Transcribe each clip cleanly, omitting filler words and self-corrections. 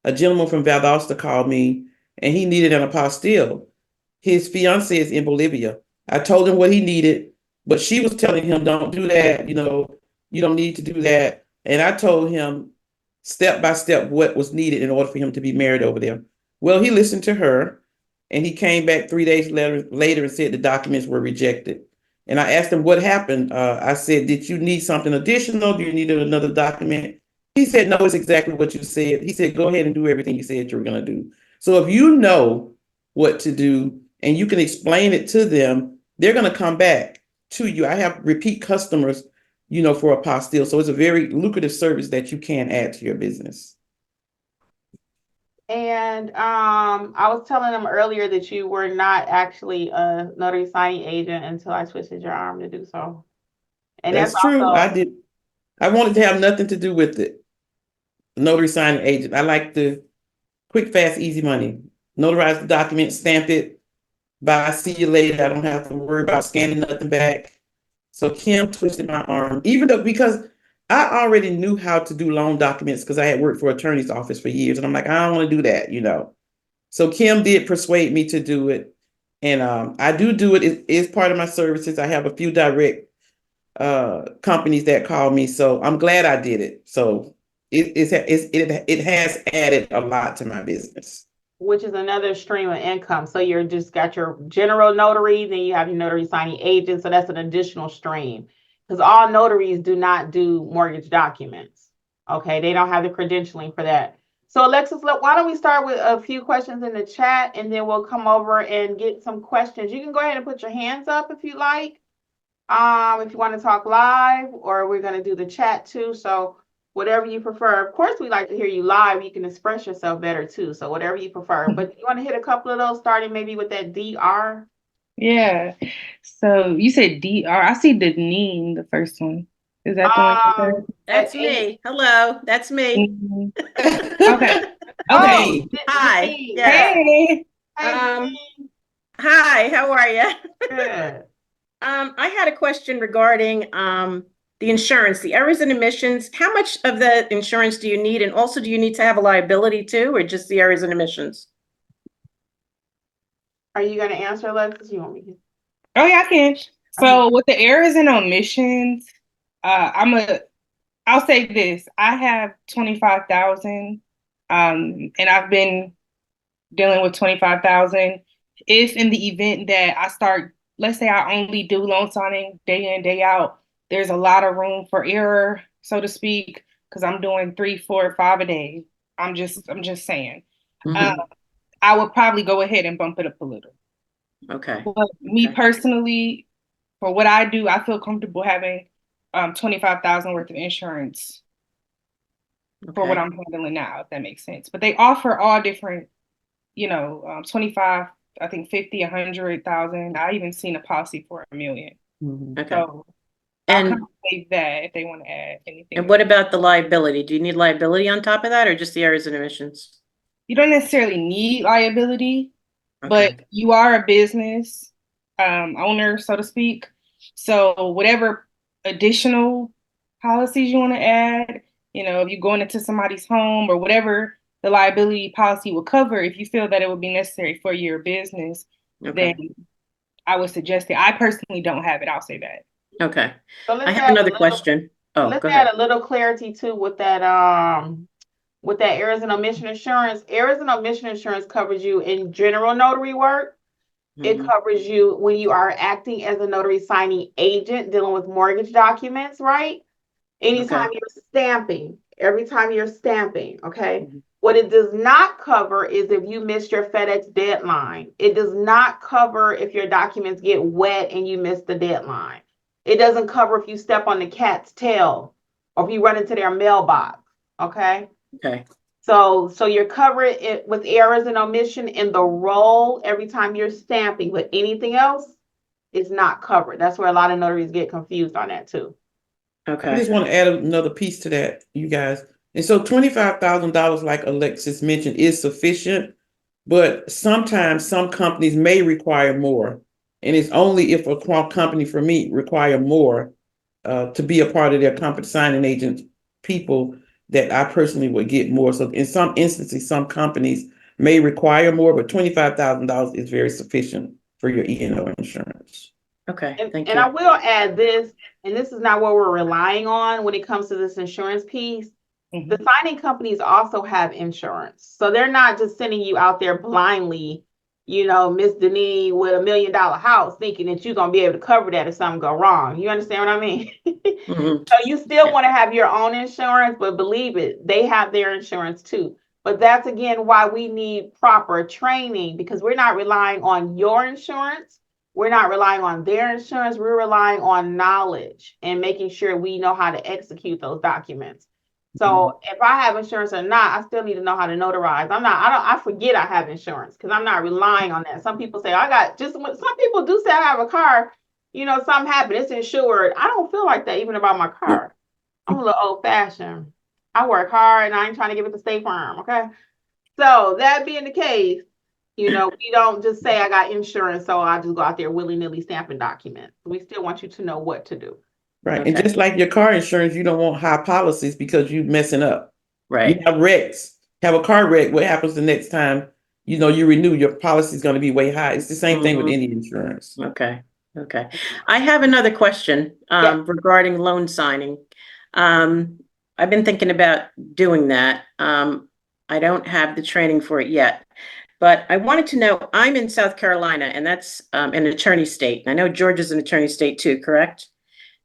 A gentleman from Valdosta called me and he needed an apostille. His fiance is in Bolivia. I told him what he needed, but she was telling him, don't do that. You don't need to do that. And I told him step by step what was needed in order for him to be married over there. Well, he listened to her and he came back 3 days later and said the documents were rejected. And I asked him what happened. I said, did you need something additional? Do you need another document? He said, no, it's exactly what you said. He said, go ahead and do everything you said you were going to do. So if you know what to do and you can explain it to them, they're going to come back to you. I have repeat customers, for apostille. So it's a very lucrative service that you can add to your business. And I was telling them earlier that you were not actually a notary signing agent until I twisted your arm to do so. And That's true. also, I did. I wanted to have nothing to do with it. Notary signing agent. I like the quick, fast, easy money. Notarize the document, stamp it. Bye. See you later. I don't have to worry about scanning nothing back. So Kim twisted my arm, because I already knew how to do loan documents because I had worked for attorney's office for years. And I'm like, I don't want to do that. So Kim did persuade me to do it. And I do it. It is part of my services. I have a few direct companies that call me. So I'm glad I did it. So it has added a lot to my business. which is another stream of income. So you're just got your general notary, then you have your notary signing agent. So that's an additional stream because all notaries do not do mortgage documents. Okay, they don't have the credentialing for that. So Alexis, why don't we start with a few questions in the chat and then we'll come over and get some questions. You can go ahead and put your hands up if you like. If you want to talk live, or we're going to do the chat too. So whatever you prefer. Of course, we like to hear you live. You can express yourself better too. So whatever you prefer. But you want to hit a couple of those, starting maybe with that DR? Yeah. So you said DR. I see the name, the first one. Is that the one? That's me. Hello, that's me. Okay. Okay. Hi. Yeah. Hey. Hi, how are you? Good. I had a question regarding the insurance, the errors and omissions. How much of the insurance do you need? And also, do you need to have a liability too, or just the errors and omissions? Are you going to answer, Alexis? You want me to? Oh yeah, I can. So with the errors and omissions, I'll say this. I have 25,000, and I've been dealing with 25,000. If in the event that I start, let's say I only do loan signing day in, day out, there's a lot of room for error, so to speak, because I'm doing 3, 4, 5 a day. I'm just saying. Mm-hmm. I would probably go ahead and bump it up a little. Okay. But me personally, for what I do, I feel comfortable having 25,000 worth of insurance for what I'm handling now, if that makes sense. But they offer all different, 25, I think 50, 100,000. I even seen a policy for $1 million. Mm-hmm. Okay. So I'll kind of save that if they want to add anything. And what about the liability? Do you need liability on top of that, or just the errors and omissions? You don't necessarily need liability, but you are a business owner, so to speak. So whatever additional policies you want to add, if you're going into somebody's home or whatever the liability policy will cover, if you feel that it would be necessary for your business, then I would suggest it. I personally don't have it. I'll say that. Okay. So I have another question. Oh, let's add a little clarity too with that errors and omission insurance. Errors and omission insurance covers you in general notary work. Mm-hmm. It covers you when you are acting as a notary signing agent dealing with mortgage documents, right? Anytime you're stamping, every time you're stamping, okay? Mm-hmm. What it does not cover is if you missed your FedEx deadline. It does not cover if your documents get wet and you miss the deadline. It doesn't cover if you step on the cat's tail or if you run into their mailbox, okay? Okay. So you're covered with errors and omission in the role every time you're stamping, but anything else is not covered. That's where a lot of notaries get confused on that too. Okay. I just want to add another piece to that, you guys. And so $25,000, like Alexis mentioned, is sufficient, but sometimes some companies may require more. And it's only if a company for me require more to be a part of their company signing agent people that I personally would get more. So in some instances, some companies may require more, but $25,000 is very sufficient for your E&O insurance. Okay, thank And you. I will add this, and this is not what we're relying on when it comes to this insurance piece. The signing companies also have insurance. So they're not just sending you out there blindly, Miss Denise with $1 million house thinking that you're going to be able to cover that if something go wrong. You understand what I mean? So you still want to have your own insurance, but believe it, they have their insurance too. But that's again why we need proper training, because we're not relying on your insurance. We're not relying on their insurance. We're relying on knowledge and making sure we know how to execute those documents. So if I have insurance or not, I still need to know how to notarize. I forget I have insurance because I'm not relying on that. Some people say, some people do say I have a car, something happened, it's insured. I don't feel like that even about my car. I'm a little old fashioned. I work hard and I ain't trying to give it to State Farm. Okay. So that being the case, we don't just say I got insurance, so I just go out there willy-nilly stamping documents. We still want you to know what to do. Right. Okay. And just like your car insurance, you don't want high policies because you messing up. Right. You have wrecks, have a car wreck. What happens the next time, you renew, your policy is going to be way high. It's the same thing with any insurance. Okay. Okay. I have another question regarding loan signing. I've been thinking about doing that. I don't have the training for it yet, but I wanted to know, I'm in South Carolina and that's an attorney state. I know Georgia's an attorney state too, correct?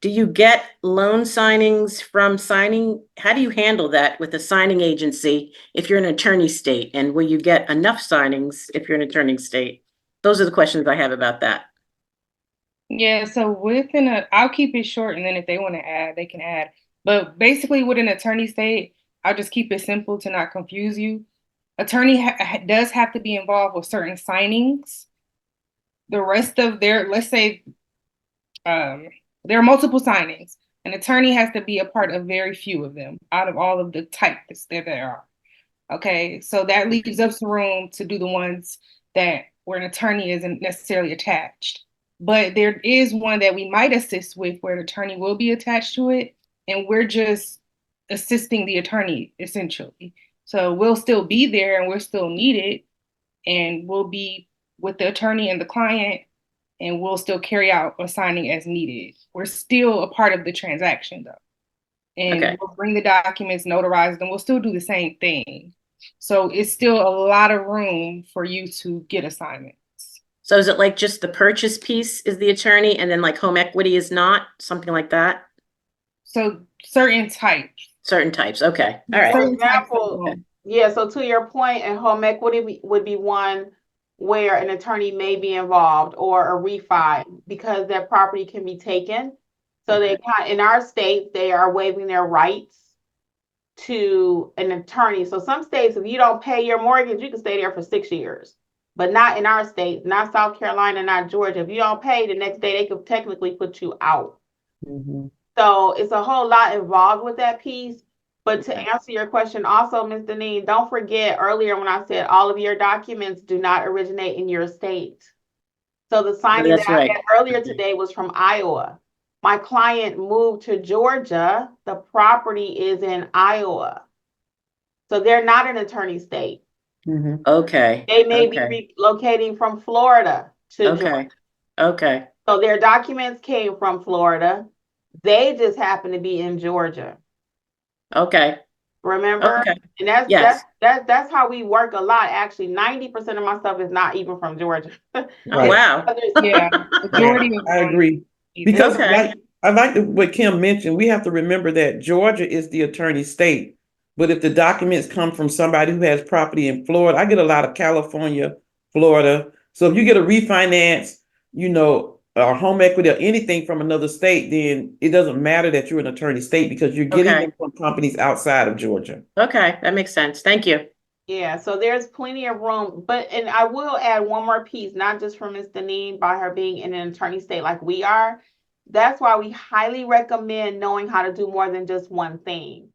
Do you get loan signings from signing? How do you handle that with a signing agency if you're an attorney state? And will you get enough signings if you're an attorney state? Those are the questions I have about that. Yeah, so I'll keep it short, and then if they want to add, they can add. But basically, with an attorney state, I'll just keep it simple to not confuse you. Attorney does have to be involved with certain signings. The rest of let's say, there are multiple signings. An attorney has to be a part of very few of them out of all of the types that there are. Okay, so that leaves us room to do the ones where an attorney isn't necessarily attached. But there is one that we might assist with where an attorney will be attached to it, and we're just assisting the attorney essentially. So we'll still be there and we're still needed, and we'll be with the attorney and the client, and we'll still carry out a signing as needed. We're still a part of the transaction though. And we'll bring the documents, notarize them, we'll still do the same thing. So it's still a lot of room for you to get assignments. So is it like just the purchase piece is the attorney and then like home equity is not, something like that? So certain types. Certain types, okay, all right. For example, so to your point, and home equity would be one where an attorney may be involved, or a refi, because that property can be taken. So in our state, they are waiving their rights to an attorney. So some states, if you don't pay your mortgage, you can stay there for 6 years. But not in our state, not South Carolina, not Georgia. If you don't pay, the next day they could technically put you out. So it's a whole lot involved with that piece. But to answer your question also, Ms. Denise, don't forget earlier when I said all of your documents do not originate in your state. So the signing that I had earlier today was from Iowa. My client moved to Georgia. The property is in Iowa. So they're not an attorney state. Okay. They may be relocating from Florida to Georgia. Okay. So their documents came from Florida. They just happen to be in Georgia. Okay. Remember? Okay. And that's how we work a lot. Actually, 90% of my stuff is not even from Georgia. Oh, wow. Yeah, majority of I agree. Because I like what Kim mentioned, we have to remember that Georgia is the attorney state. But if the documents come from somebody who has property in Florida, I get a lot of California, Florida. So if you get a refinance, or home equity or anything from another state, then it doesn't matter that you're an attorney state because you're getting them from companies outside of Georgia. Okay, that makes sense. Thank you. Yeah, so there's plenty of room. And I will add one more piece, not just for Ms. Deneen, by her being in an attorney state like we are. That's why we highly recommend knowing how to do more than just one thing.